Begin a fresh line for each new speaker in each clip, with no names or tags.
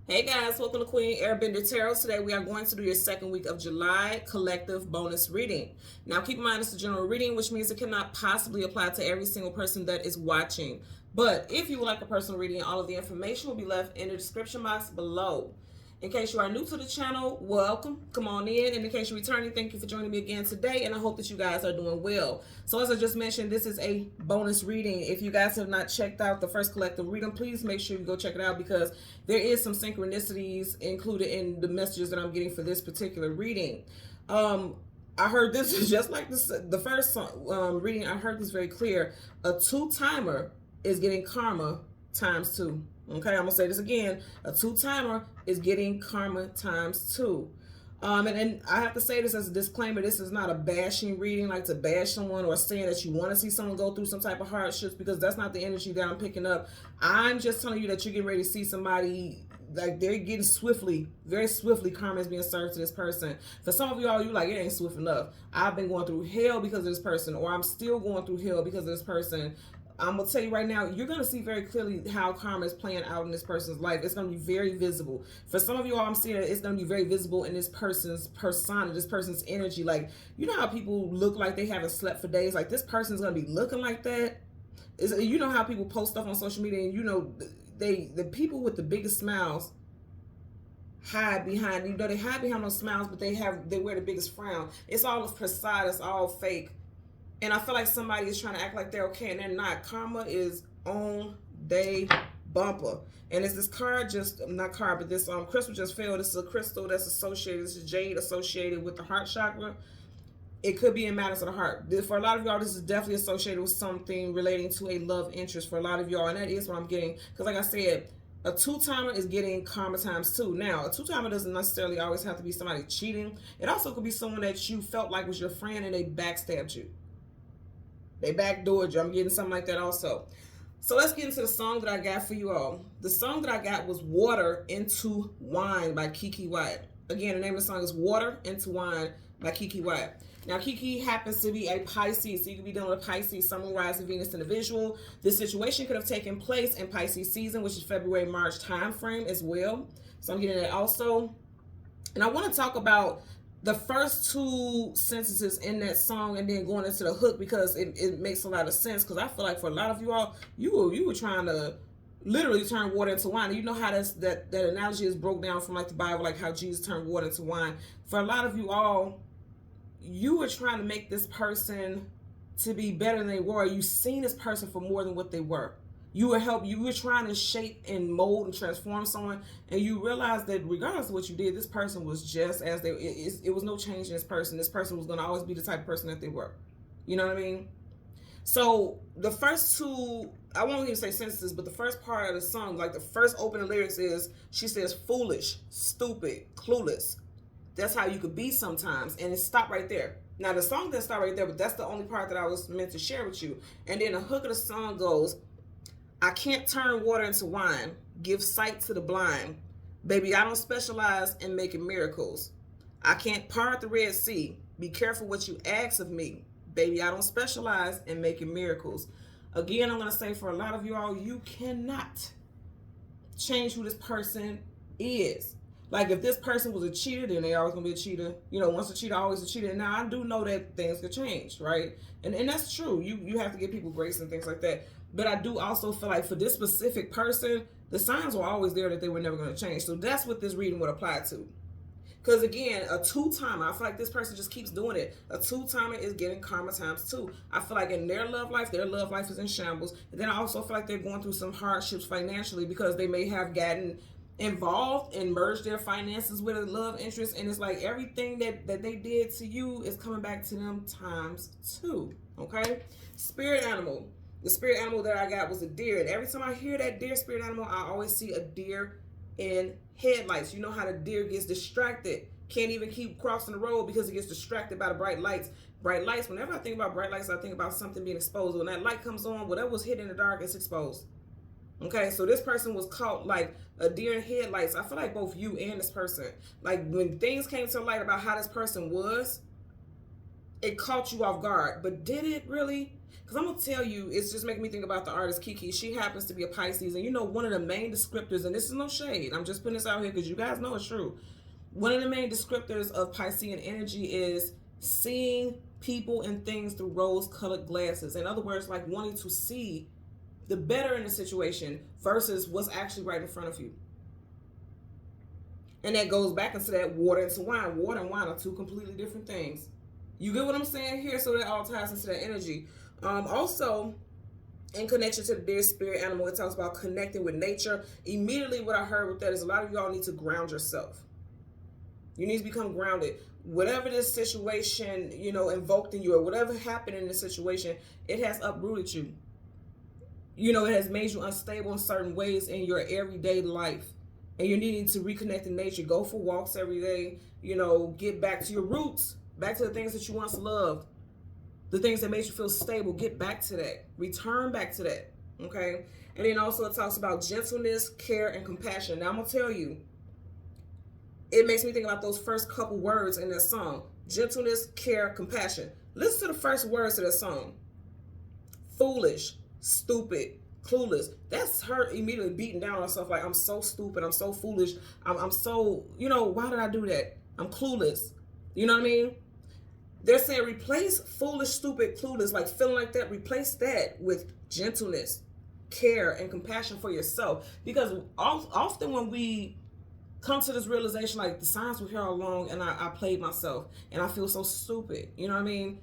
Hey guys, welcome to Queen Airbender Tarot. Today we are going to do your second week of July collective bonus reading. Now keep in mind it's a general reading, which means it cannot possibly apply to every single person that is watching. But if you would like a personal reading, all of the information will be left in the description box below. In case you are new to the channel, welcome. Come on in. And in case you're returning, thank you for joining me again today. And I hope that you guys are doing well. So as I just mentioned, this is a bonus reading. If you guys have not checked out the first collective reading, please make sure you go check it out because there is some synchronicities included in the messages that I'm getting for this particular reading. I heard this is just like this, the first reading. I heard this very clear. A two-timer is getting karma times two. Okay, I'm gonna say this again. A two-timer is getting karma times two. And I have to say this as a disclaimer. This is not a bashing reading, like to bash someone or saying that you want to see someone go through some type of hardships, because that's not the energy that I'm picking up. I'm just telling you that you're getting ready to see somebody, like they're getting swiftly, very swiftly, karma is being served to this person. For some of y'all, you like, it ain't swift enough. I've been going through hell because of this person, or I'm still going through hell because of this person. I'm going to tell you right now, you're going to see very clearly how karma is playing out in this person's life. It's going to be very visible. For some of you all, I'm seeing that it's going to be very visible in this person's persona, this person's energy. Like, you know how people look like they haven't slept for days? Like, this person's going to be looking like that. You know how people post stuff on social media and, you know, the people with the biggest smiles hide behind, you know, they hide behind those smiles, but they wear the biggest frown. It's all a facade. It's all fake. And I feel like somebody is trying to act like they're okay and they're not. Karma is on day bumper. And it's this card not card, but this crystal just fell. This is a crystal that's associated, this is jade associated with the heart chakra. It could be in matters of the heart. For a lot of y'all, this is definitely associated with something relating to a love interest for a lot of y'all. And that is what I'm getting. Because like I said, a two-timer is getting karma times two. Now, a two-timer doesn't necessarily always have to be somebody cheating. It also could be someone that you felt like was your friend and they backstabbed you. They backdoored you. I'm getting something like that also. So let's get into the song that I got for you all. The song that I got was Water into Wine by Kiki White. Again, the name of the song is Water into Wine by Kiki White. Now, Kiki happens to be a Pisces, so you could be dealing with a Pisces, Sun, Moon, Rising, Venus individual. This situation could have taken place in Pisces season, which is February, March time frame as well. So I'm getting that also. And I want to talk about the first two sentences in that song and then going into the hook, because it makes a lot of sense. Because I feel like for a lot of you all, you were trying to literally turn water into wine. And you know how that analogy is broke down from like the Bible, like how Jesus turned water into wine. For a lot of you all, you were trying to make this person to be better than they were. You've seen this person for more than what they were. You were trying to shape and mold and transform someone, and you realize that regardless of what you did, this person was just as it was no change in this person. This person was going to always be the type of person that they were. You know what I mean? So the first two, I won't even say sentences, but the first part of the song, like the first opening lyrics is, she says, foolish, stupid, clueless. That's how you could be sometimes. And it stopped right there. Now the song didn't stop right there, but that's the only part that I was meant to share with you. And then the hook of the song goes, I can't turn water into wine, give sight to the blind. Baby, I don't specialize in making miracles. I can't part the Red Sea. Be careful what you ask of me. Baby, I don't specialize in making miracles. Again, I'm going to say for a lot of you all, you cannot change who this person is. Like if this person was a cheater, then they always going to be a cheater. You know, once a cheater, always a cheater. Now, I do know that things could change, right? And that's true. You have to give people grace and things like that. But I do also feel like for this specific person, the signs were always there that they were never going to change. So that's what this reading would apply to. Because again, a two-timer, I feel like this person just keeps doing it. A two-timer is getting karma times two. I feel like in their love life is in shambles. And then I also feel like they're going through some hardships financially because they may have gotten involved and merged their finances with a love interest. And it's like everything that they did to you is coming back to them times two. Okay? Spirit animal. The spirit animal that I got was a deer. And every time I hear that deer spirit animal, I always see a deer in headlights. You know how the deer gets distracted, can't even keep crossing the road because it gets distracted by the bright lights. Bright lights, whenever I think about bright lights, I think about something being exposed. When that light comes on, whatever was hidden in the dark is exposed. Okay, so this person was caught like a deer in headlights. I feel like both you and this person, like when things came to light about how this person was, it caught you off guard, but did it really? Because I'm gonna tell you, it's just making me think about the artist Kiki. She happens to be a Pisces, and you know, one of the main descriptors, and this is no shade, I'm just putting this out here because you guys know it's true. One of the main descriptors of Piscean energy is seeing people and things through rose-colored glasses. In other words, like wanting to see the better in the situation versus what's actually right in front of you. And that goes back into that water into wine. Water and wine are two completely different things. You get what I'm saying here? So that all ties into that energy. Also, in connection to the dear spirit animal, it talks about connecting with nature. Immediately what I heard with that is a lot of y'all need to ground yourself. You need to become grounded. Whatever this situation, you know, invoked in you, or whatever happened in this situation, it has uprooted you. You know, it has made you unstable in certain ways in your everyday life. And you're needing to reconnect in nature. Go for walks every day. You know, get back to your roots. Back to the things that you once loved. The things that made you feel stable. Get back to that. Return back to that. Okay? And then also it talks about gentleness, care, and compassion. Now I'm going to tell you, it makes me think about those first couple words in that song. Gentleness, care, compassion. Listen to the first words of that song. Foolish, stupid, clueless. That's her immediately beating down on herself like, I'm so stupid, I'm so foolish, I'm so, you know, why did I do that? I'm clueless. You know what I mean? They're saying replace foolish, stupid, clueless, like feeling like that, replace that with gentleness, care, and compassion for yourself. Because often when we come to this realization, like the signs were here all along and I played myself and I feel so stupid, you know what I mean?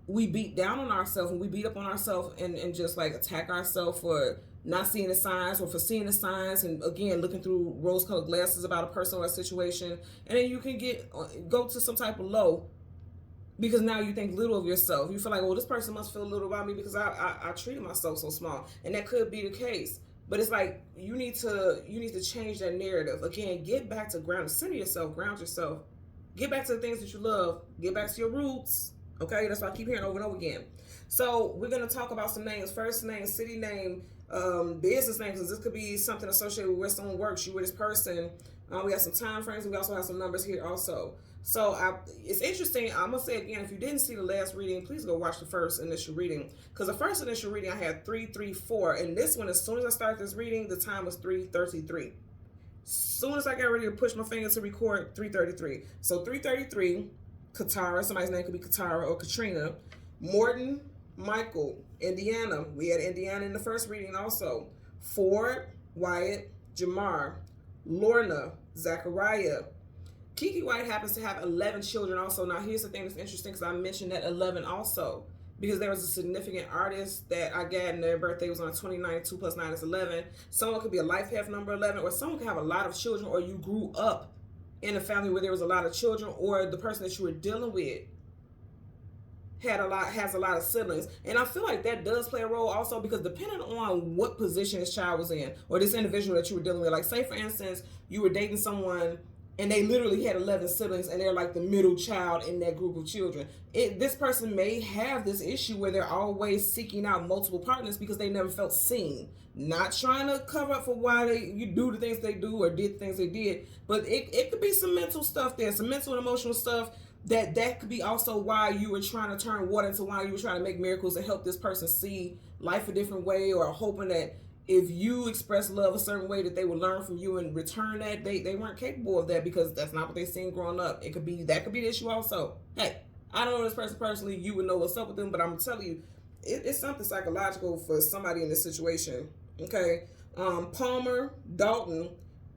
We beat down on ourselves and we beat up on ourselves and just like attack ourselves for not seeing the signs or for seeing the signs, and again looking through rose-colored glasses about a person or a situation, and then you can go to some type of low because now you think little of yourself. You feel like, well, this person must feel little about me because I treated myself so small, and that could be the case. But it's like you need to change that narrative. Again, get back to ground, center yourself, ground yourself, get back to the things that you love, get back to your roots. Okay, that's why I keep hearing over and over again. So we're gonna talk about some names: first name, city name, business names. Because this could be something associated with where someone works. You with this person. We have some time frames. We also have some numbers here also. So it's interesting. I'm gonna say again, if you didn't see the last reading, please go watch the first initial reading. Because the first initial reading I had 334, and this one, as soon as I started this reading, the time was 3:33. As soon as I got ready to push my finger to record, 3:33. So 3:33. Katara, somebody's name could be Katara or Katrina. Morton, Michael, Indiana. We had Indiana in the first reading also. Ford, Wyatt, Jamar, Lorna, Zachariah. Kiki White happens to have 11 children also. Now here's the thing that's interesting, because I mentioned that 11 also, because there was a significant artist that I got and their birthday was on the 29th. 2 plus 9 is 11. Someone could be a life path number 11, or someone could have a lot of children, or you grew up in a family where there was a lot of children, or the person that you were dealing with has a lot of siblings. And I feel like that does play a role also, because depending on what position this child was in, or this individual that you were dealing with, like say for instance, you were dating someone and they literally had 11 siblings and they're like the middle child in that group of children. This person may have this issue where they're always seeking out multiple partners because they never felt seen. Not trying to cover up for why you do the things they do or did things they did, but it could be some mental stuff there, some mental and emotional stuff that could be also why you were trying to turn water into wine. You were trying to make miracles and help this person see life a different way, or hoping that if you express love a certain way that they would learn from you and return that. They weren't capable of that because that's not what they seen growing up. That could be the issue also. Hey, I don't know this person personally. You would know what's up with them, but I'm telling you, it's something psychological for somebody in this situation. Okay, Palmer, Dalton,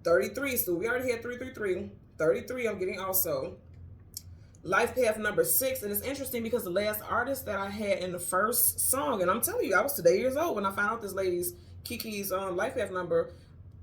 33. So we already had 333. 33 I'm getting also. Life path number 6. And it's interesting because the last artist that I had in the first song, and I'm telling you, I was today years old when I found out this lady's Kiki's life path number.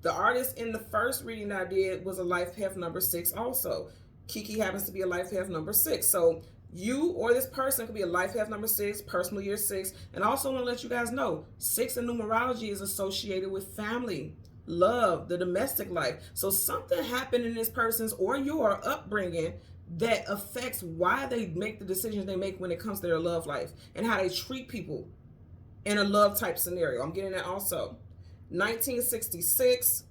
The artist in the first reading that I did was a life path number 6 also. Kiki happens to be a life path number 6. So you or this person could be a life path number 6, personal year 6. And I also want to let you guys know, 6 in numerology is associated with family, love, the domestic life. So something happened in this person's or your upbringing that affects why they make the decisions they make when it comes to their love life and how they treat people in a love type scenario. I'm getting that also. 1966.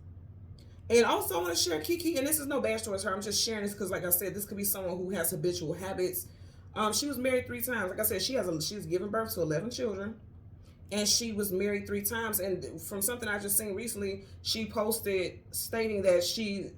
And also I want to share Kiki, and this is no bash towards her. I'm just sharing this because like I said, this could be someone who has habitual habits. She was married 3 times. Like I said, she's given birth to 11 children, and she was married 3 times. And from something I just seen recently, she posted stating that she's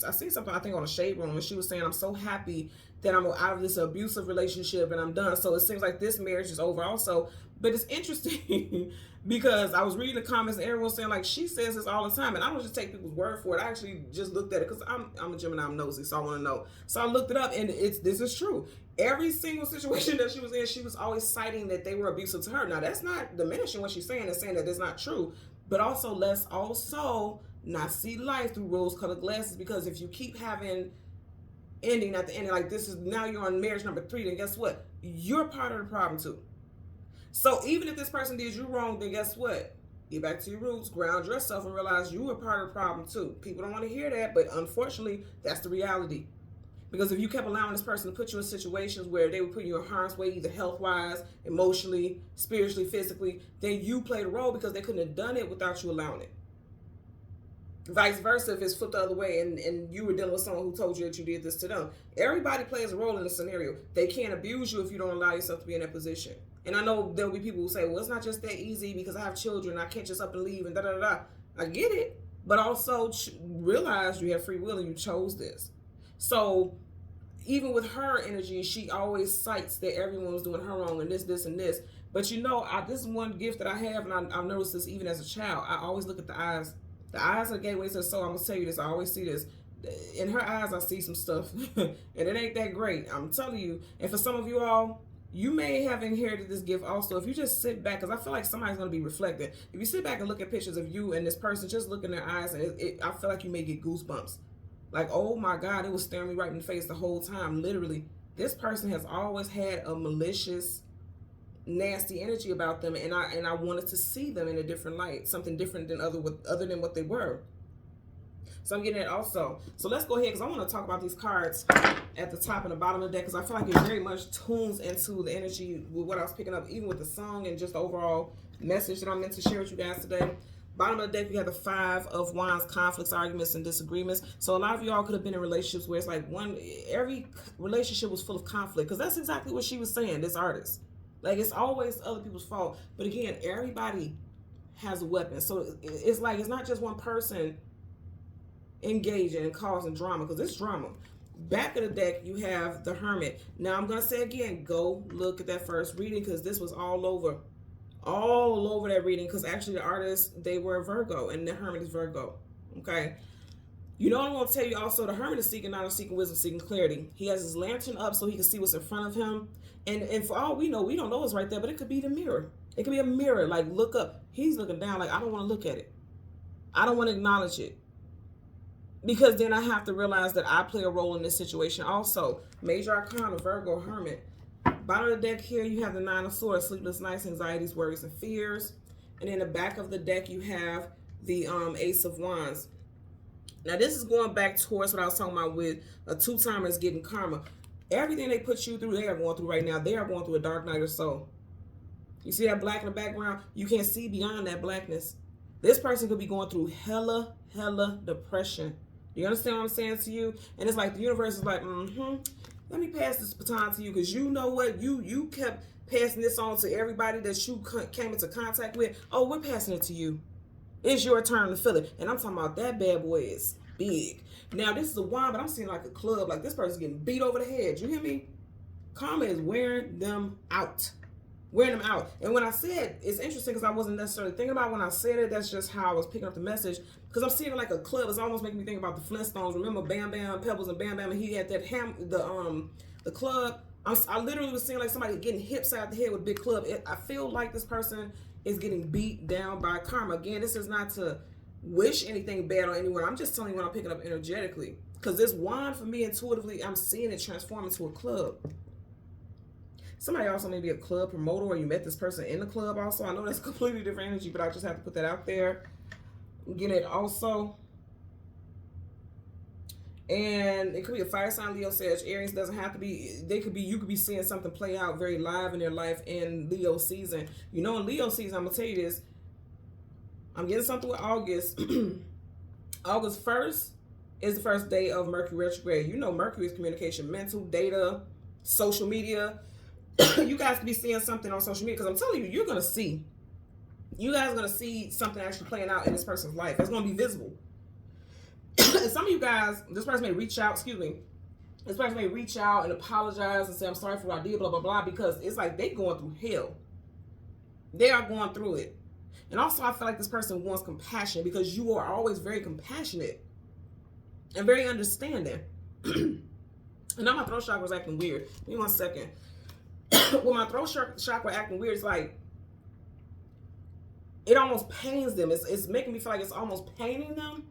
I seen something I think on a Shade Room, and she was saying, I'm so happy that I'm out of this abusive relationship and I'm done. So it seems like this marriage is over also. But it's interesting because I was reading the comments and everyone's saying like she says this all the time, and I don't just take people's word for it. I actually just looked at it because I'm a Gemini, I'm nosy, so I want to know. So I looked it up, and this is true. Every single situation that she was in, she was always citing that they were abusive to her. Now that's not diminishing what she's saying and saying that it's not true, but also let's also not see life through rose-colored glasses, because if you keep having ending at the ending like this is now you're on marriage number 3, then guess what? You're part of the problem too. So even if this person did you wrong, then guess what? Get back to your roots, ground yourself, and realize you were part of the problem too. People don't want to hear that, but unfortunately, that's the reality. Because if you kept allowing this person to put you in situations where they would put you in harm's way, either health-wise, emotionally, spiritually, physically, then you played a role because they couldn't have done it without you allowing it. Vice versa, if it's flipped the other way and you were dealing with someone who told you that you did this to them. Everybody plays a role in the scenario. They can't abuse you if you don't allow yourself to be in that position. And I know there'll be people who say, well, it's not just that easy because I have children. I can't just up and leave and da-da-da-da. I get it. But also realize you have free will and you chose this. So even with her energy, she always cites that everyone was doing her wrong and this, and this. But you know, this is one gift that I have, and I've noticed this even as a child. I always look at the eyes. The eyes are the gateway to the soul. I'm going to tell you this. I always see this. In her eyes, I see some stuff. And it ain't that great. I'm telling you. And for some of you all, you may have inherited this gift also. If you just sit back, because I feel like somebody's going to be reflecting. If you sit back and look at pictures of you and this person, just look in their eyes, and I feel like you may get goosebumps. Like, oh my God, it was staring me right in the face the whole time. Literally, this person has always had a malicious, nasty energy about them, and I wanted to see them in a different light, something different than other than what they were. So I'm getting it also. So let's go ahead, because I want to talk about these cards at the top and the bottom of the deck, because I feel like it very much tunes into the energy with what I was picking up, even with the song and just the overall message that I'm meant to share with you guys today. Bottom of the deck, you have the 5 of Wands, conflicts, arguments, and disagreements. So a lot of y'all could have been in relationships where it's like every relationship was full of conflict, because that's exactly what she was saying, this artist. Like, it's always other people's fault. But again, everybody has a weapon. So it's like, it's not just one person engaging and causing drama, because it's drama. Back of the deck, you have the Hermit. Now, I'm going to say again, go look at that first reading, because this was all over that reading, because actually the artists, they were Virgo, and the Hermit is Virgo. Okay? You know, I'm going to tell you also, the Hermit is seeking knowledge, seeking wisdom, seeking clarity. He has his lantern up so he can see what's in front of him. And for all we know it's right there, but it could be the mirror. It could be a mirror, like, look up. He's looking down, like, I don't want to look at it. I don't want to acknowledge it. Because then I have to realize that I play a role in this situation also. Major Arcana, Virgo, Hermit. Bottom of the deck here, you have the 9 of Swords, sleepless nights, anxieties, worries, and fears. And in the back of the deck, you have the Ace of Wands. Now, this is going back towards what I was talking about with a two-timer is getting karma. Everything they put you through, they are going through right now. They are going through a dark night of soul. You see that black in the background? You can't see beyond that blackness. This person could be going through hella depression. Do you understand what I'm saying to you? And it's like the universe is like, let me pass this baton to you, because you know what? You kept passing this on to everybody that you came into contact with. Oh, we're passing it to you. It's your turn to feel it. And I'm talking about that bad boy is big. Now, this is a wand, but I'm seeing like a club. Like, this person's getting beat over the head. You hear me? Karma is wearing them out. Wearing them out. And when I said, it's interesting because I wasn't necessarily thinking about it when I said it. That's just how I was picking up the message. Because I'm seeing it like a club. It's almost making me think about the Flintstones. Remember Bam Bam, Pebbles, and Bam Bam? And he had that the club. I literally was seeing like somebody getting hit side the head with a big club. I feel like this person is getting beat down by karma. Again, this is not to wish anything bad on anyone. I'm just telling you what I'm picking up energetically. Because this wand, for me, intuitively, I'm seeing it transform into a club. Somebody also may be a club promoter, or you met this person in the club also. I know that's completely different energy, but I just have to put that out there. Get it also. And it could be a fire sign, Leo, Sag, Aries. Doesn't have to be. You could be seeing something play out very live in their life in Leo season. You know, in Leo season, I'm going to tell you this. I'm getting something with August. August 1st is the first day of Mercury retrograde. You know, Mercury is communication, mental, data, social media. You guys could be seeing something on social media, because I'm telling you, you guys are going to see something actually playing out in this person's life. It's going to be visible. And some of you guys, this person may reach out, this person may reach out and apologize and say, I'm sorry for what I did, blah, blah, blah, because it's like they going through hell. They are going through it. And also, I feel like this person wants compassion, because you are always very compassionate and very understanding. And now my throat chakra is acting weird. Give me 1 second. When my throat chakra acting weird, it's like, it almost pains them. It's making me feel like it's almost paining them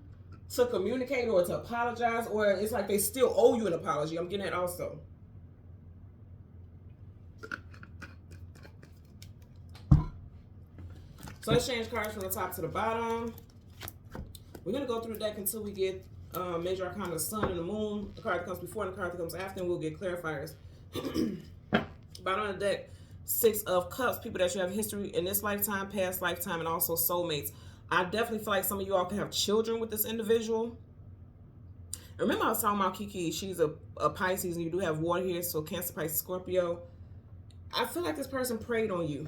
to communicate or to apologize, or it's like they still owe you an apology. I'm getting that also. So let's change cards from the top to the bottom. We're going to go through the deck until we get Major Arcana, the Sun and the Moon, the card that comes before and the card that comes after, and we'll get clarifiers. Bottom of the deck, 6 of Cups, people that you have history in this lifetime, past lifetime, and also soulmates. I definitely feel like some of you all can have children with this individual. Remember I was talking about Kiki, she's a Pisces, and you do have water here, so Cancer, Pisces, Scorpio. I feel like this person preyed on you.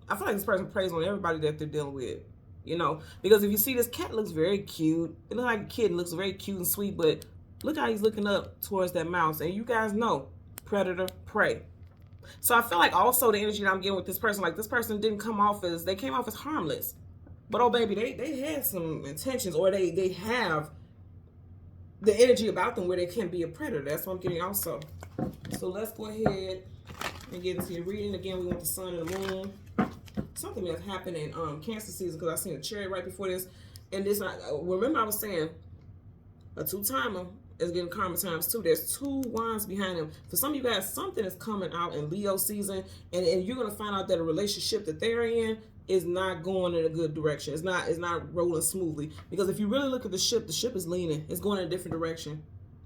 I feel like this person preys on everybody that they're dealing with, you know, because if you see, this cat looks very cute. It looks like a kid, looks very cute and sweet, but look how he's looking up towards that mouse. And you guys know, predator, prey. So I feel like also the energy that I'm getting with this person, like this person didn't come off as, they came off as harmless. But oh baby, they had some intentions, or they have the energy about them where they can be a predator. That's what I'm getting also. So let's go ahead and get into your reading. Again, we want the Sun and the Moon. Something that's happened in Cancer season, because I seen a chariot right before this. And this, remember I was saying, a 2-timer is getting karma times 2. There's 2 wands behind them. For some of you guys, something is coming out in Leo season, and you're going to find out that a relationship that they're in is not going in a good direction. It's not rolling smoothly. Because if you really look at the ship is leaning. It's going in a different direction.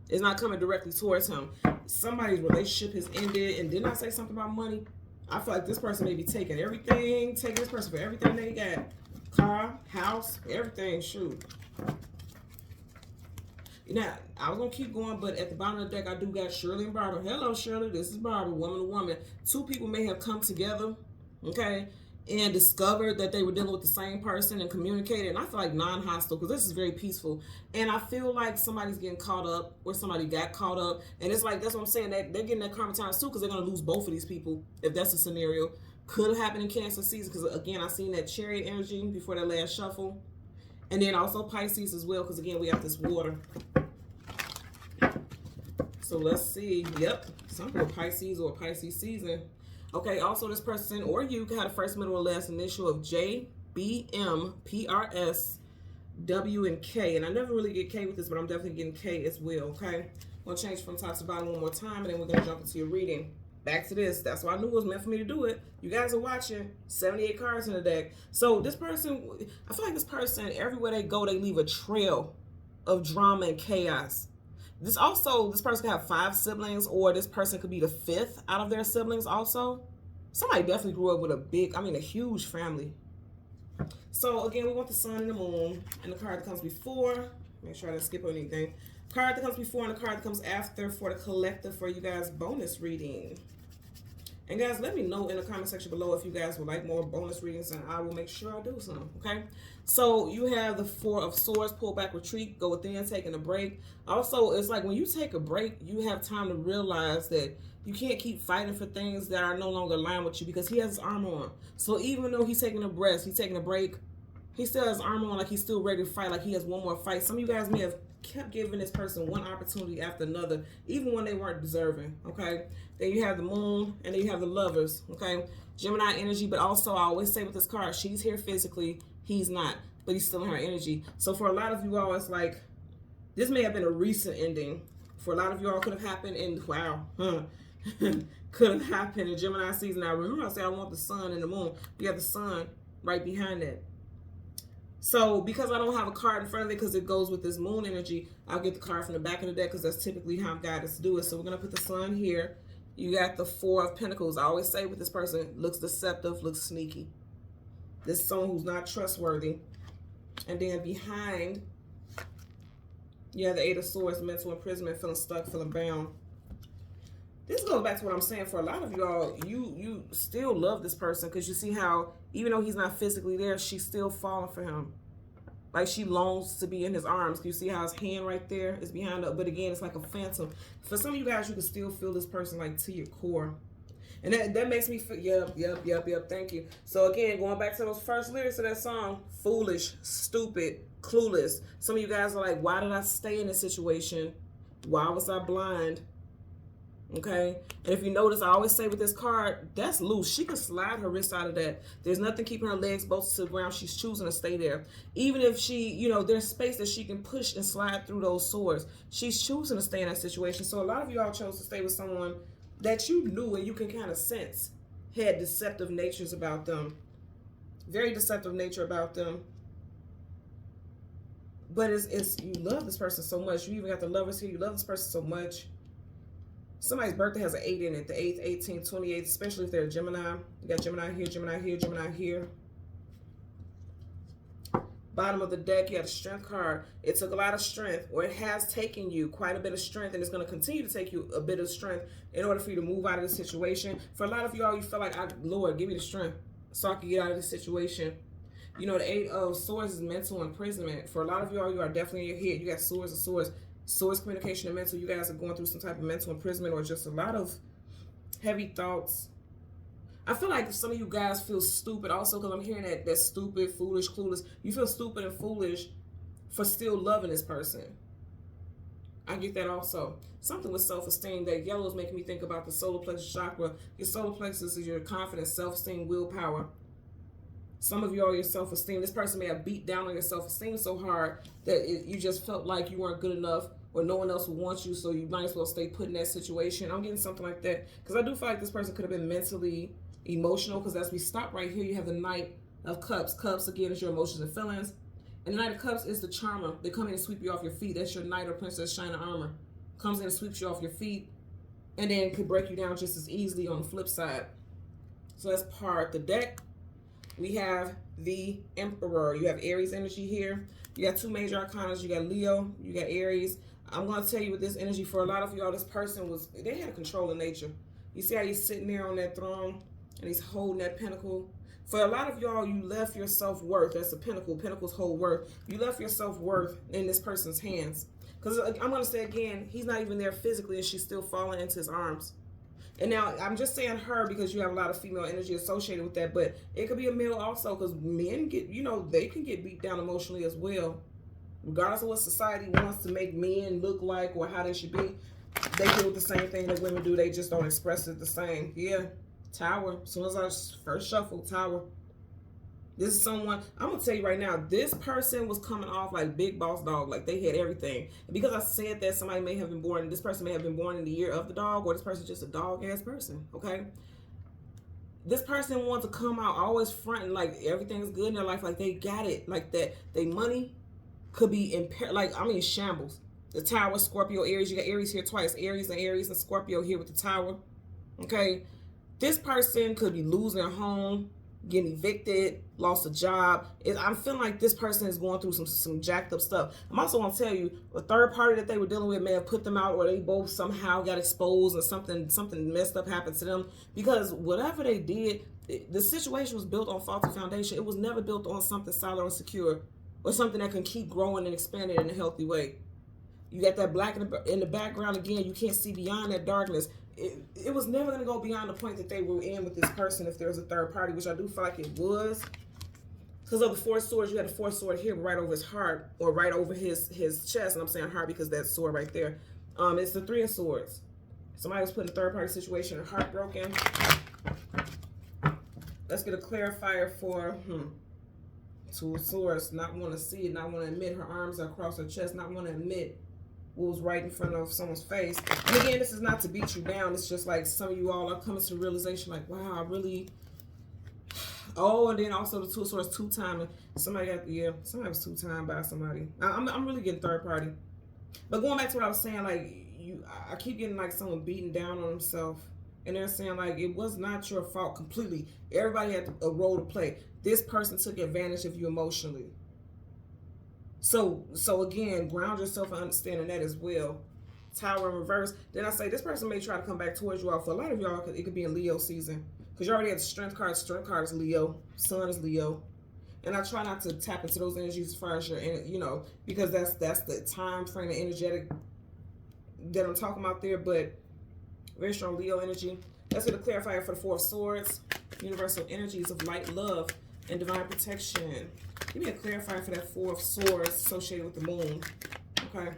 It's not coming directly towards him. Somebody's relationship has ended. And didn't I say something about money? I feel like this person may be taking this person for everything they got. Car, house, everything, shoot. Now, I was going to keep going, but at the bottom of the deck, I do got Shirley and Barbara. Hello, Shirley. This is Barbara, woman to woman. 2 people may have come together, okay, and discovered that they were dealing with the same person and communicated. And I feel like non-hostile, because this is very peaceful. And I feel like somebody's getting caught up, or somebody got caught up. And it's like, that's what I'm saying, that they're getting that karma times 2, because they're going to lose both of these people, if that's the scenario. Could have happened in Cancer season, because again, I seen that chariot energy before that last shuffle. And then also Pisces as well, because again, we have this water. So let's see. Yep, some people Pisces or Pisces season. Okay, also this person or you had a first, middle, or last initial of J, B, M, P, R, S, W, and K. And I never really get K with this, but I'm definitely getting K as well, okay? I'm going to change from top to bottom one more time, and then we're going to jump into your reading. Back to this. That's why I knew it was meant for me to do it. You guys are watching. 78 cards in the deck. So this person, I feel like this person, everywhere they go, they leave a trail of drama and chaos. This person could have 5 siblings, or this person could be the 5th out of their siblings also. Somebody definitely grew up with a huge family. So again, we want the Sun and the Moon, and the card that comes before. Make sure I didn't skip anything. Card that comes before and the card that comes after for the collective for you guys bonus reading. And guys, let me know in the comment section below if you guys would like more bonus readings, and I will make sure I do some, okay? So you have the 4 of Swords, pull back, retreat, go within, taking a break. Also, it's like when you take a break, you have time to realize that you can't keep fighting for things that are no longer aligned with you, because he has his armor on. So even though he's taking a break, he still has armor on, like he's still ready to fight, like he has one more fight. Some of you guys may have kept giving this person one opportunity after another, even when they weren't deserving, okay? Then you have the Moon, and then you have the Lovers, okay? Gemini energy, but also I always say with this card, she's here physically, he's not, but he's still in her energy. So for a lot of you all, it's like, this may have been a recent ending. For a lot of you all, could have happened in, could have happened in Gemini season. Now remember I said I want the Sun and the Moon. You have the Sun right behind that. So because I don't have a card in front of it, because it goes with this Moon energy, I'll get the card from the back of the deck, because that's typically how I'm guided to do it. So we're going to put the Sun here. You got the 4 of Pentacles. I always say with this person, looks deceptive, looks sneaky. This is someone who's not trustworthy. And then behind, you have the 8 of Swords, mental imprisonment, feeling stuck, feeling bound. This goes back to what I'm saying. For a lot of y'all, you still love this person because you see how, even though he's not physically there, she's still falling for him. Like, she longs to be in his arms. You see how his hand right there is behind her? But again, it's like a phantom. For some of you guys, you can still feel this person like to your core. And that makes me feel, yep, thank you. So again, going back to those first lyrics of that song, foolish, stupid, clueless. Some of you guys are like, why did I stay in this situation? Why was I blind? Okay, and if you notice, I always say with this card, that's loose. She can slide her wrist out of that. There's nothing keeping her legs bolted to the ground. She's choosing to stay there. Even if she, you know, there's space that she can push and slide through those swords. She's choosing to stay in that situation. So a lot of y'all chose to stay with someone that you knew and you can kind of sense had deceptive natures about them. Very deceptive nature about them. But it's you love this person so much. You even got the lovers here. You love this person so much. Somebody's birthday has an 8 in it, the 8th, 18th, 28th, especially if they're a Gemini. You got Gemini here, Gemini here, Gemini here. Bottom of the deck, you got a strength card. It took a lot of strength, or it has taken you quite a bit of strength, and it's going to continue to take you a bit of strength in order for you to move out of this situation. For a lot of y'all, you feel like, Lord, give me the strength so I can get out of this situation. You know, the 8 of Swords is mental imprisonment. For a lot of y'all, you are definitely in your head. You got Swords and Swords. Swords, communication, and mental. You guys are going through some type of mental imprisonment or just a lot of heavy thoughts. I feel like some of you guys feel stupid also because I'm hearing that stupid, foolish, clueless. You feel stupid and foolish for still loving this person. I get that also. Something with self-esteem. That yellow is making me think about the solar plexus chakra. Your solar plexus is your confidence, self-esteem, willpower. Some of you are your self-esteem. This person may have beat down on your self-esteem so hard that you just felt like you weren't good enough or no one else would want you, so you might as well stay put in that situation. I'm getting something like that because I do feel like this person could have been mentally emotional, because as we stop right here, you have the Knight of Cups. Cups, again, is your emotions and feelings. And the Knight of Cups is the charmer. They come in and sweep you off your feet. That's your Knight or Princess Shining Armor. Comes in and sweeps you off your feet and then could break you down just as easily on the flip side. So that's part of the deck. We have the Emperor. You have Aries energy here. You got two major arcanas. You got Leo, you got Aries. I'm going to tell you with this energy, for a lot of y'all, this person they had a controlling nature. You see how he's sitting there on that throne and he's holding that pentacle? For a lot of y'all, you left your self-worth. That's a pentacle. Pentacles hold worth. You left your self-worth in this person's hands. Because I'm going to say again, he's not even there physically and she's still falling into his arms. And now, I'm just saying her because you have a lot of female energy associated with that, but it could be a male also, because men get, you know, they can get beat down emotionally as well. Regardless of what society wants to make men look like or how they should be, they do the same thing that women do. They just don't express it the same. Yeah, Tower. As soon as I first shuffle, Tower. This is someone, I'm going to tell you right now, this person was coming off like big boss dog, like they had everything. And because I said that, somebody may have been born, this person may have been born in the year of the dog, or this person is just a dog-ass person, okay? This person wants to come out always fronting like everything's good in their life, like they got it, like that. They money could be in shambles. The Tower, Scorpio, Aries. You got Aries here twice. Aries and Scorpio here with the Tower, okay? This person could be losing their home, getting evicted, lost a job. I'm feeling like this person is going through some jacked up stuff. I'm also going to tell you, a third party that they were dealing with may have put them out, or they both somehow got exposed or something messed up happened to them, because whatever they did, the situation was built on faulty foundation. It was never built on something solid or secure, or something that can keep growing and expanding in a healthy way. You got that black in the background again. You can't see beyond that darkness. It was never going to go beyond the point that they were in with this person if there was a third party, which I do feel like it was. Because of the Four Swords, you had a Four Sword here right over his heart, or right over his chest. And I'm saying heart because that sword right there. It's the Three of Swords. Somebody was put in a third party situation, heartbroken. Let's get a clarifier for Two of Swords. Not want to see it, not want to admit. Her arms are across her chest, not want to admit what was right in front of someone's face. And again, this is not to beat you down. It's just like some of you all are coming to the realization like, wow, I really... Oh, and then also the Two of Swords, two-timing. Somebody was two-timed by somebody. I'm really getting third party. But going back to what I was saying, like, I keep getting like someone beating down on himself. And they're saying like, it was not your fault completely. Everybody had a role to play. This person took advantage of you emotionally. So again, ground yourself and understanding that as well. Tower in reverse. Then I say this person may try to come back towards you all. For a lot of y'all, it could be in Leo season. Because you already had the Strength card. Strength card is Leo. Sun is Leo. And I try not to tap into those energies as far as your, you know, because that's the time frame, the energetic that I'm talking about there. But very strong Leo energy. Let's get a clarifier for the Four of Swords. Universal energies of light, love, and divine protection. Give me a clarifier for that Four of Swords associated with the moon. Okay.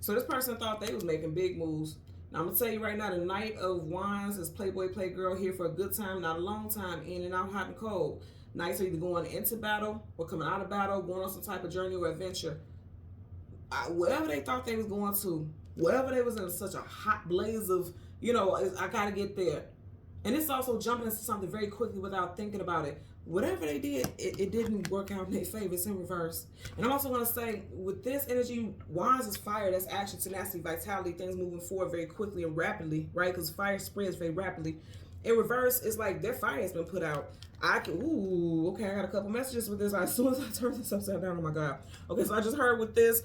So this person thought they was making big moves. Now I'm going to tell you right now, the Knight of Wands is Playboy, Playgirl, here for a good time, not a long time, in and out, hot and cold. Knights are either going into battle or coming out of battle, going on some type of journey or adventure. Whatever they thought they was going to, whatever they was in such a hot blaze of, you know, I got to get there. And it's also jumping into something very quickly without thinking about it. Whatever they did, it didn't work out in their favor. It's in reverse. And I'm also going to say, with this energy, Wands is fire. That's action, tenacity, vitality, things moving forward very quickly and rapidly, right? Because fire spreads very rapidly. In reverse, it's like their fire has been put out. Okay, I got a couple messages with this. As soon as I turn this upside down, oh my God. Okay, so I just heard with this,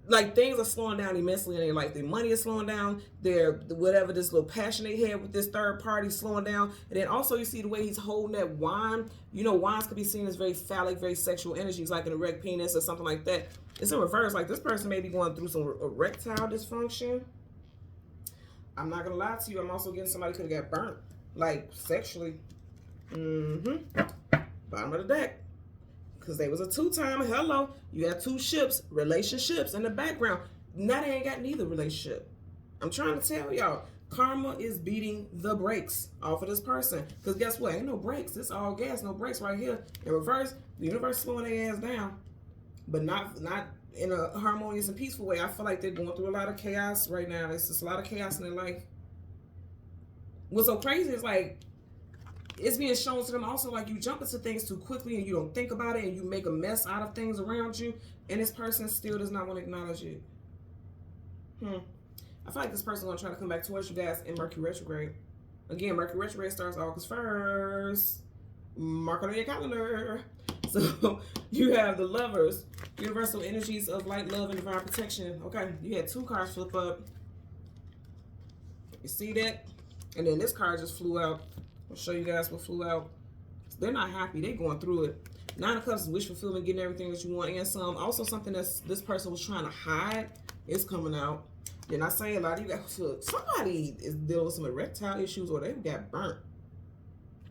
like things are slowing down immensely in their life. Their money is slowing down. Their whatever this little passion they had with this third party slowing down. And then also you see the way he's holding that wand. You know, wands could be seen as very phallic, very sexual energies, like an erect penis or something like that. It's in reverse. Like this person may be going through some erectile dysfunction. I'm not gonna lie to you. I'm also getting somebody could have got burnt, like sexually. Bottom of the deck. Because they was a two-time, hello, you had two ships, relationships in the background. Now they ain't got neither relationship. I'm trying to tell y'all, karma is beating the brakes off of this person. Because guess what? Ain't no brakes. It's all gas, no brakes right here. In reverse, the universe slowing their ass down. But not in a harmonious and peaceful way. I feel like they're going through a lot of chaos right now. It's just a lot of chaos in their life. What's so crazy is like, it's being shown to them also like you jump into things too quickly and you don't think about it and you make a mess out of things around you, and this person still does not want to acknowledge it. I feel like this person is going to try to come back towards you guys in Mercury retrograde. Again, Mercury retrograde starts August 1st. Mark it on your calendar. So you have the Lovers, universal energies of light, love, and divine protection. Okay, you had two cards flip up. You see that? And then this card just flew out. I'll show you guys what flew out. They're not happy. They're going through it. Nine of Cups is wish fulfillment, getting everything that you want, and some. Also something that this person was trying to hide is coming out. Then I say a lot of you guys, somebody is dealing with some erectile issues or they got burnt.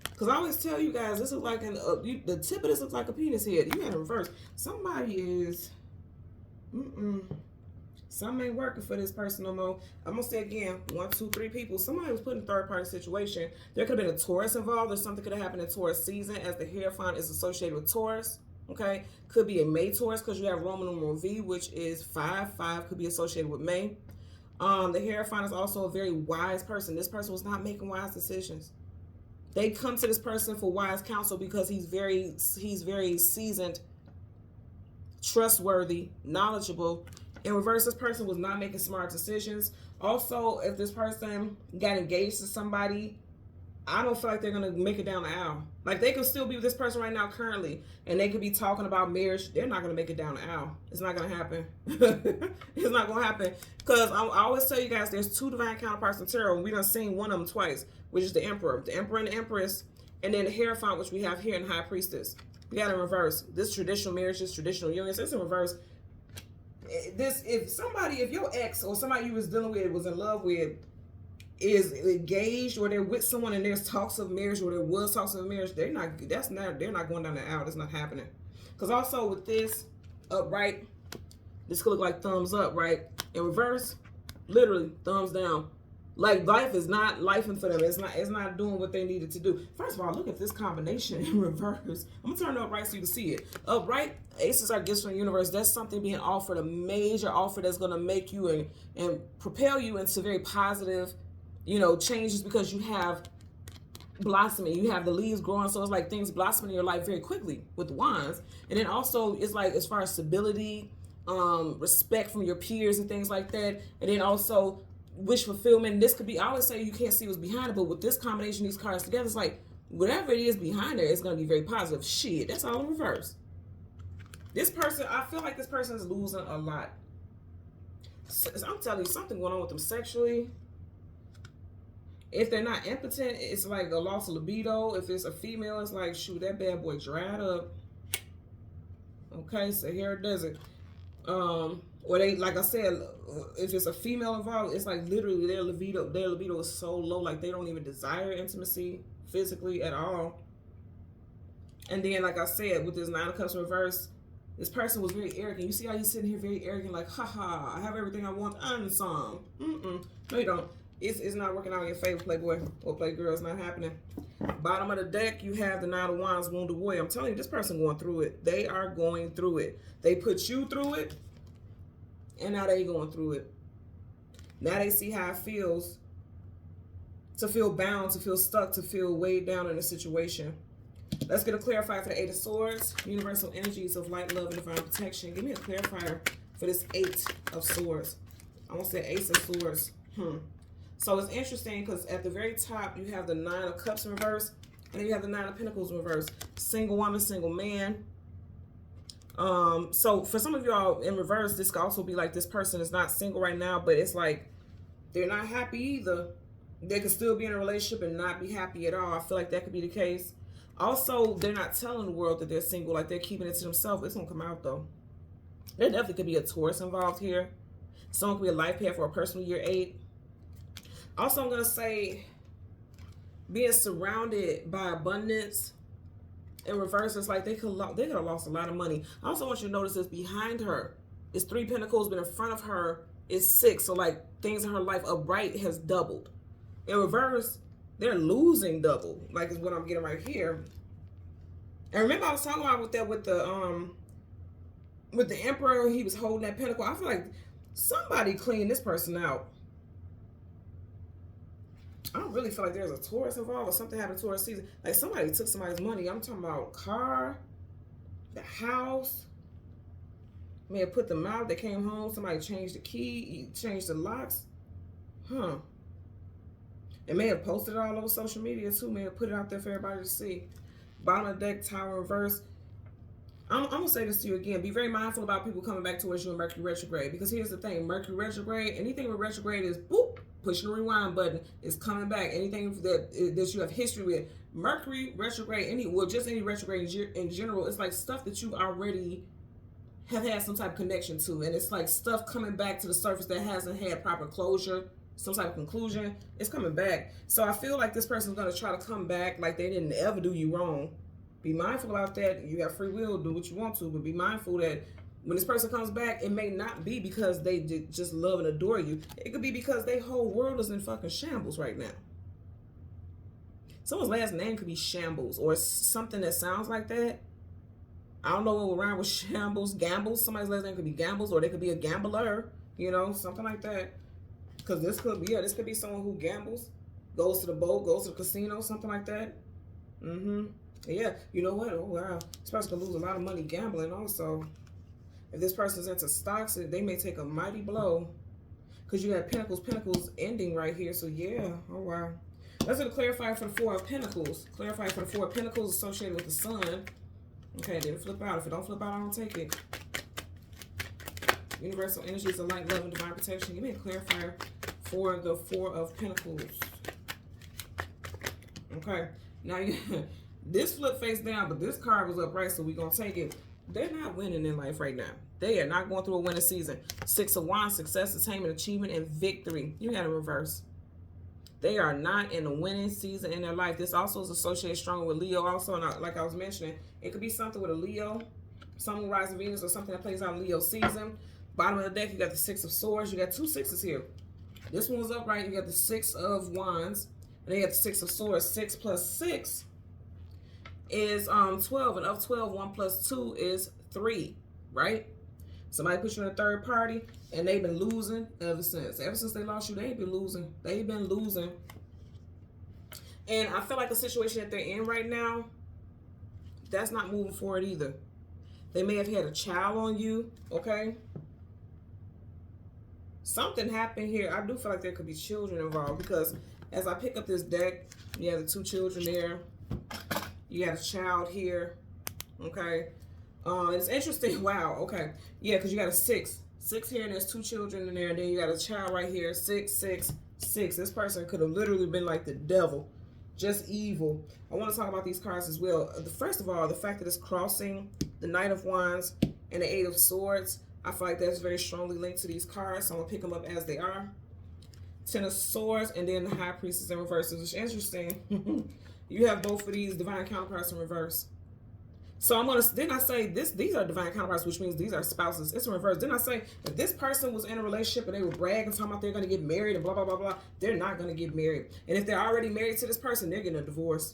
Because I always tell you guys, this is like the tip of this looks like a penis head. You had in reverse. Somebody is, something ain't working for this person no more. I'm going to say again, 1, 2, 3 people. Somebody was put in a third-party situation. There could have been a Taurus involved, or something could have happened in Taurus season, as the Hierophant is associated with Taurus. Okay? Could be a May Taurus, because you have Roman numeral V, which is 5. 5 could be associated with May. The Hierophant is also a very wise person. This person was not making wise decisions. They come to this person for wise counsel because he's very seasoned, trustworthy, knowledgeable. In reverse, this person was not making smart decisions. Also, if this person got engaged to somebody, I don't feel like they're going to make it down the aisle. Like, they could still be with this person right now currently, and they could be talking about marriage. They're not going to make it down the aisle. It's not going to happen. It's not going to happen. Because I always tell you guys, there's two divine counterparts in tarot, and we done seen one of them twice, which is the Emperor. The Emperor and the Empress, and then the Hierophant, which we have here in High Priestess. We got in reverse. This traditional marriage, this traditional union, it's in reverse. If your ex or somebody you was dealing with, was in love with, is engaged, or they're with someone and there's talks of marriage, or there was talks of marriage, they're not going down the aisle. That's not happening. Because also with this upright, this could look like thumbs up, right? In reverse, literally thumbs down. Like, life is not lifing for them. It's not doing what they needed to do. First of all, look at this combination in reverse. I'm gonna turn it upright so you can see it. Upright, aces are gifts from the universe. That's something being offered, a major offer that's gonna make you and propel you into very positive, changes, because you have blossoming. You have the leaves growing, so it's like things blossoming in your life very quickly with the wands. And then also it's like, as far as stability, respect from your peers and things like that. And then also wish fulfillment. This could be, I always say you can't see what's behind it, but with this combination, these cards together, it's like whatever it is behind there, it's going to be very positive. Shit, that's all in reverse. This person, I feel like this person is losing a lot. I'm telling you, something going on with them sexually. If they're not impotent, it's like a loss of libido. If it's a female, it's like, shoot, that bad boy dried up. Okay, so here it does it. Or they, like I said, if it's a female involved, it's like literally their libido is so low, like they don't even desire intimacy physically at all. And then, like I said, with this Nine of Cups reverse, this person was very arrogant. You see how he's sitting here very arrogant, like, haha, I have everything I want and some. No, you don't. It's not working out in your favor, playboy or playgirl. It's not happening. Bottom of the deck, you have the Nine of Wands, Wounded Warrior. I'm telling you, this person going through it. They are going through it. They put you through it, and now they going through it. Now they see how it feels to feel bound, to feel stuck, to feel weighed down in a situation. Let's get a clarifier for the Eight of Swords. Universal energies of light, love, and divine protection. Give me a clarifier for this Eight of Swords. I want to say Ace of Swords. So it's interesting because at the very top, you have the Nine of Cups in reverse, and then you have the Nine of Pentacles in reverse. Single woman, single man. So for some of y'all in reverse, this could also be like this person is not single right now, but it's like they're not happy either. They could still be in a relationship and not be happy at all. I feel like that could be the case. Also, they're not telling the world that they're single, like they're keeping it to themselves. It's gonna come out though. There definitely could be a Taurus involved here. Someone could be a life path for a personal year 8. Also, I'm gonna say being surrounded by abundance. In reverse, it's like they could have lost a lot of money. I also want you to notice this behind her. It's 3 Pentacles, but in front of her is 6. So like things in her life upright has doubled. In reverse, they're losing double. Like is what I'm getting right here. And remember I was talking about with the Emperor, he was holding that pentacle. I feel like somebody cleaned this person out. I don't really feel like there's a Taurus involved or something happened to Taurus season. Like somebody took somebody's money. I'm talking about car, the house. May have put them out. They came home. Somebody changed the key, changed the locks. It may have posted it all over social media too. May have put it out there for everybody to see. Bottom of the deck, Tower reverse. I'm going to say this to you again. Be very mindful about people coming back towards you in Mercury retrograde. Because here's the thing. Mercury retrograde, anything with retrograde is boop. Pushing the rewind button is coming back. Anything that you have history with, Mercury retrograde, any retrograde in general, it's like stuff that you already have had some type of connection to, and it's like stuff coming back to the surface that hasn't had proper closure, some type of conclusion. It's coming back. So I feel like this person's gonna try to come back like they didn't ever do you wrong. Be mindful about that. You have free will, do what you want to, but be mindful that when this person comes back, it may not be because they just love and adore you. It could be because their whole world is in fucking shambles right now. Someone's last name could be Shambles or something that sounds like that. I don't know what will rhyme with Shambles. Gambles. Somebody's last name could be Gambles, or they could be a gambler. You know, something like that. Because this could be someone who gambles, goes to the boat, goes to the casino, something like that. Yeah. You know what? Oh wow. This person could lose a lot of money gambling also. If this person's into stocks, they may take a mighty blow. Because you have Pentacles ending right here. So yeah, oh wow. Let's get a clarifier for the Four of Pentacles. Clarifier for the Four of Pentacles associated with the Sun. Okay, didn't flip out. If it don't flip out, I don't take it. Universal energies of light, love, and divine protection. Give me a clarifier for the Four of Pentacles. Okay, now this flip face down, but this card was upright, so we're going to take it. They're not winning in life right now. They are not going through a winning season. 6 of Wands, success, attainment, achievement, and victory. You got to reverse. They are not in a winning season in their life. This also is associated strongly with Leo also. And like I was mentioning, it could be something with a Leo, something with Rise of Venus, or something that plays out in Leo season. Bottom of the deck, you got the 6 of Swords. You got 2 6s here. This one was upright. You got the 6 of Wands. And then you got the 6 of Swords. 6 plus 6 is 12, and of 12, 1 plus 2 is 3, right? Somebody put you in a third party, and they've been losing ever since. Ever since they lost you, they've been losing. They've been losing. And I feel like the situation that they're in right now, that's not moving forward either. They may have had a child on you, okay? Something happened here. I do feel like there could be children involved, because as I pick up this deck, you have the 2 children there. You got a child here, okay? It's interesting. Wow, okay. Yeah, because you got a 6. 6 here, and there's 2 children in there, and then you got a child right here. 6, 6, 6. This person could have literally been like the devil, just evil. I want to talk about these cards as well. First of all, the fact that it's crossing the Knight of Wands and the 8 of Swords, I feel like that's very strongly linked to these cards, so I'm going to pick them up as they are. 10 of Swords, and then the High Priestess in reverse, which is interesting. You have both of these divine counterparts in reverse. So I'm gonna, then I say these are divine counterparts, which means these are spouses. It's in reverse. Then I say if this person was in a relationship and they were bragging, talking about they're gonna get married and blah blah blah blah, they're not gonna get married. And if they're already married to this person, they're getting a divorce.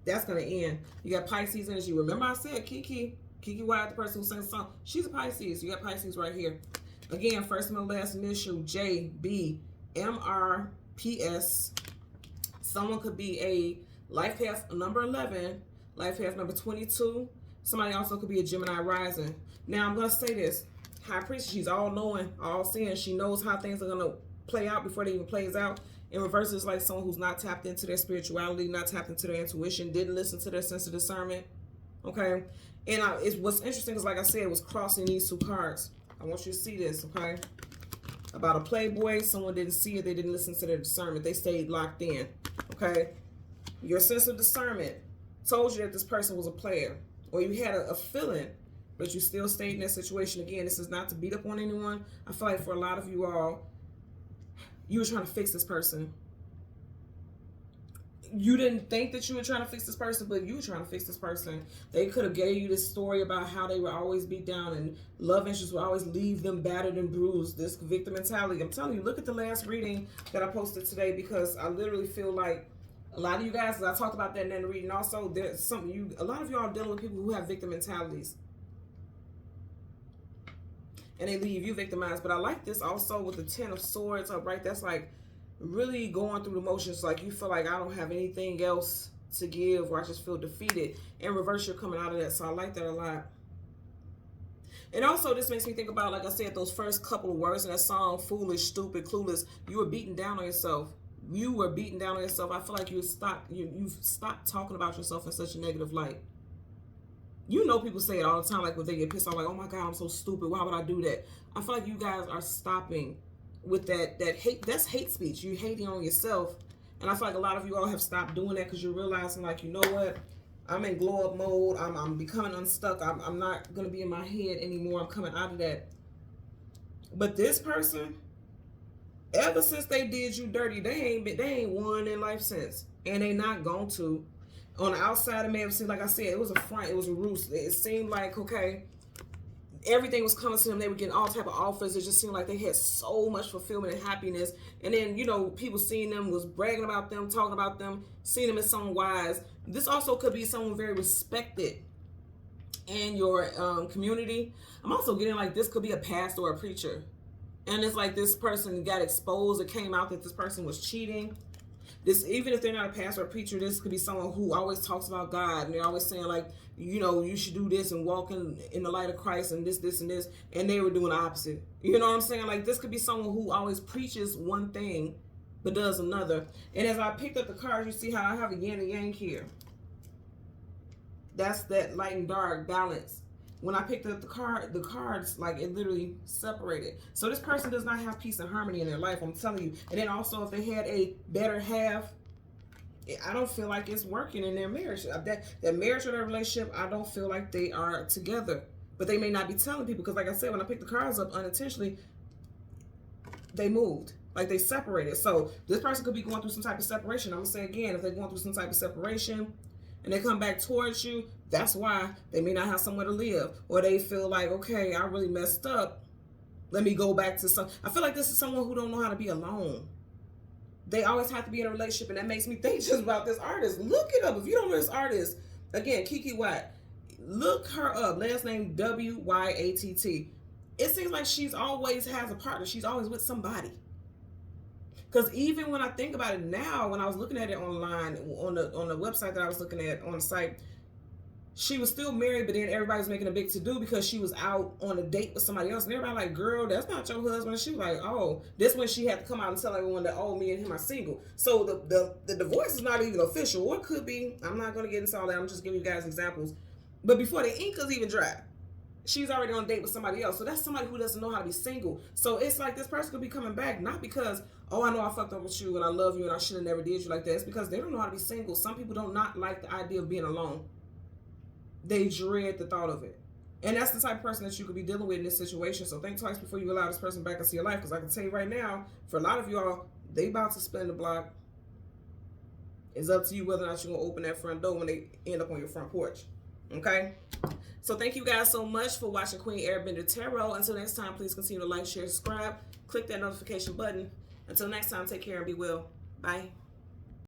That's gonna end. You got Pisces energy. Remember I said Kiki White, the person who sang the song, she's a Pisces. You got Pisces right here. Again, first and last initial JBMRPS. Someone could be a life path number 11, life path number 22. Somebody also could be a Gemini rising. Now I'm going to say this. High Priestess, she's all knowing, all seeing. She knows how things are going to play out before they even plays out. In reverse, it's like someone who's not tapped into their spirituality, not tapped into their intuition, didn't listen to their sense of discernment. Okay? And what's interesting is, like I said, it was crossing these 2 cards. I want you to see this, okay? About a playboy, someone didn't see it, they didn't listen to their discernment. They stayed locked in, okay? Your sense of discernment told you that this person was a player, or you had a feeling, but you still stayed in that situation. Again, this is not to beat up on anyone. I feel like for a lot of you all, you were trying to fix this person. You didn't think that you were trying to fix this person, but you were trying to fix this person. They could have gave you this story about how they would always be down and love interests would always leave them battered and bruised. This victim mentality. I'm telling you, look at the last reading that I posted today, because I literally feel like a lot of you guys, I talked about that in the reading also, there's something a lot of y'all are dealing with people who have victim mentalities. And they leave you victimized. But I like this also with the 10 of Swords upright. That's like really going through the motions, like you feel like I don't have anything else to give, or I just feel defeated. In reverse, you're coming out of that. So I like that a lot. And also this makes me think about, like I said, those first couple of words in that song, foolish, stupid, clueless. You were beating down on yourself. You were beating down on yourself. I feel like you've stopped talking about yourself in such a negative light. You know, people say it all the time, like when they get pissed off, like, oh my God, I'm so stupid. Why would I do that? I feel like you guys are stopping with that hate. That's hate speech. You hating on yourself. And I feel like a lot of you all have stopped doing that because you're realizing, like, you know what? I'm in glow up mode. I'm becoming unstuck. I'm not going to be in my head anymore. I'm coming out of that. But this person, ever since they did you dirty, they ain't won in life since. And they not going to. On the outside, it may have seemed, like I said, it was a front. It was a ruse. It seemed like, okay, everything was coming to them. They were getting all type of offers. It just seemed like they had so much fulfillment and happiness. And then, you know, people seeing them was bragging about them, talking about them, seeing them as someone wise. This also could be someone very respected in your community. I'm also getting like this could be a pastor or a preacher. And it's like this person got exposed. It came out that this person was cheating. This, even if they're not a pastor or a preacher, this could be someone who always talks about God, and they're always saying, like, you know, you should do this and walk in the light of Christ and this and this, and they were doing the opposite. You know what I'm saying? Like, this could be someone who always preaches one thing but does another. And as I picked up the cards, you see how I have a yin and yang here. That's that light and dark balance. When I picked up the cards, like, it literally separated. So this person does not have peace and harmony in their life, I'm telling you. And then also, if they had a better half, I don't feel like it's working in their marriage. That marriage or that relationship, I don't feel like they are together. But they may not be telling people, because like I said, when I picked the cards up unintentionally, they moved. Like, they separated. So this person could be going through some type of separation. I'm going to say again, if they're going through some type of separation, and they come back towards you, that's why they may not have somewhere to live. Or they feel like, okay, I really messed up. Let me go back to some. I feel like this is someone who don't know how to be alone. They always have to be in a relationship, and that makes me think just about this artist. Look it up. If you don't know this artist, again, Kiki White, look her up. Last name W-Y-A-T-T. It seems like she's always has a partner. She's always with somebody. Because even when I think about it now, when I was looking at it online, on the website that I was looking at on the site, she was still married, but then everybody was making a big to-do because she was out on a date with somebody else. And everybody like, girl, that's not your husband. And she was like, oh, this when she had to come out and tell everyone that, oh, me and him are single. So the divorce is not even official. Or it could be. I'm not going to get into all that. I'm just giving you guys examples. But before the ink is even dry, she's already on a date with somebody else. So that's somebody who doesn't know how to be single. So it's like this person could be coming back not because, oh, I know I fucked up with you and I love you and I should have never did you like that. It's because they don't know how to be single. Some people do not like the idea of being alone. They dread the thought of it. And that's the type of person that you could be dealing with in this situation. So think twice before you allow this person back into your life. Because I can tell you right now, for a lot of y'all, they about to spin the block. It's up to you whether or not you're going to open that front door when they end up on your front porch. Okay? So thank you guys so much for watching Queen Airbender Tarot. Until next time, please continue to like, share, subscribe. Click that notification button. Until next time, take care and be well. Bye.